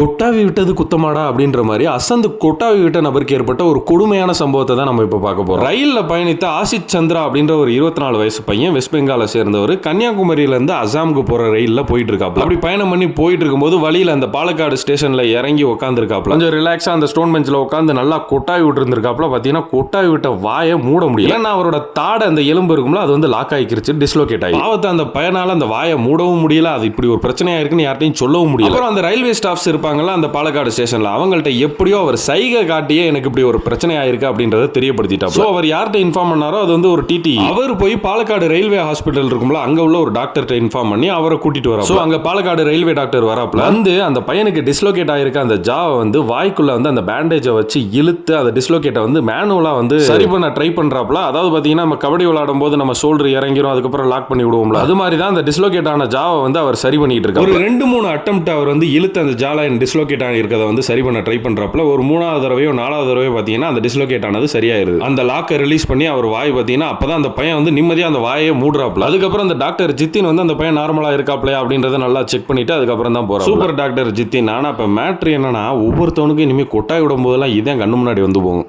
கொட்டாவி விட்டது குத்தமாடா அப்படின்ற மாதிரி அசந்து கொட்டாவி விட்ட நபருக்கு ஏற்பட்ட ஒரு கொடுமையான சம்பவத்தை தான் நம்ம இப்போ பார்க்க போறோம். ரயிலில் பயணித்த ஆசித் சந்திரா அப்படின்ற ஒரு 24 வயசு பையன் வெஸ்ட் பெங்காலை சேர்ந்தவர் கன்னியாகுமரியிலேருந்து அசாமுக்கு போற ரயிலில் போயிட்டு இருக்காப்ல. அப்படி பயணம் பண்ணி போயிட்டு இருக்கும்போது வழியில் அந்த பாலக்காடு ஸ்டேஷன்ல இறங்கி உட்காந்துருக்காப்ல. கொஞ்சம் ரிலாக்ஸா அந்த ஸ்டோன் பெஞ்சில் உட்காந்து நல்லா கொட்டாவி விட்டு இருந்திருக்காப்ல. பார்த்தீங்கன்னா கொட்டாவி விட்ட வாயை மூட முடியல. ஏன்னா அவரோட தாடை அந்த எலும்பு இருக்கும்ல அது வந்து லாக் ஆகிக்கிருச்சு, டிஸ்லோகேட் ஆகி. பாவத்தை அந்த பயனால அந்த வாயை மூடவும் முடியல. அது இப்படி ஒரு பிரச்சனையா இருக்குன்னு யார்ட்டையும் சொல்லவும் முடியல. அப்புறம் அந்த ரயில்வே ஸ்டாஃப்ஸ் இருப்பாங்கல்ல அந்த பாலக்காடு ஸ்டேஷன்ல, அவங்கள்ட்ட எப்படியோ அவர் சைகை காட்டியே எனக்கு இப்படி ஒரு பிரச்சனை ஆயிருக்கு அப்படின்றத தெரியப்படுத்திட்டார். சோ அவர் யார்கிட்ட இன்ஃபார்ம் பண்ணாரோ அது வந்து ஒரு டிடி. அவர் போய் பாலக்காடு ரயில்வே ஹாஸ்பிட்டல் இருக்கும்ல அங்க உள்ள ஒரு டாக்டர்கிட்ட இன்ஃபார்ம் பண்ணி அவரை கூட்டிட்டு வர. சோ அங்க பாலக்காடு ரயில்வே டாக்டர் வரப்பல வந்து அந்த பையனுக்கு டிஸ்லோகேட் ஆயிருக்க அந்த ஜாவை வந்து வாய்க்குள்ள வந்து அந்த பேண்டேஜை வச்சு இழுத்து அந்த டிஸ்லோகேட்டை வந்து மேனுவலா வந்து சரி பண்ண ட்ரை பண்றாப்ல. அதாவது பாத்தீங்கன்னா நம்ம கபடி விளையாடும் போது நம்ம ஷோல்டர் இறங்கிரும், அதுக்கப்புறம் லாக் பண்ணி விடுவோம்ல, அது மாதிரி தான் அந்த டிஸ்லோகேட் ஆன ஜாவை வந்து அவர் சரி பண்ணிட்டு இருக்காரு. ஒரு 2-3 அட்டெம்ப்ட் அவர் வந்து இழுத்து அந்த ஜா டிஸ்லோகேட் ஆகிருக்கிறத வந்து சரி பண்ண ட்ரை பண்றப்பல ஒரு 3வது தடவையோ 4வது தடவையோ பார்த்தீங்கன்னா அந்த டிஸ்லோகேட் ஆனது சரியாயிருது. அந்த லாக்கை ரிலீஸ் பண்ணி அவர் வாய் பார்த்தீங்கன்னா அப்பதான் அந்த பையன் வந்து நிம்மதியாக அந்த வாயை மூடுறாப்ல. அதுக்கப்புறம் அந்த டாக்டர் ஜித்தின் வந்து அந்த பையன் நார்மலா இருக்காப்லையா அப்படின்றத நல்லா செக் பண்ணிட்டு அதுக்கப்புறம் தான் போறாரு. Super doctor Jitin. ஆனா இப்ப மேட்ரு என்னன்னா ஒவ்வொருத்தவனுக்கும் இனிமேல் கொட்டாய் விடும் போதெல்லாம் இதான் கண்ணு முன்னாடி வந்து போகும்.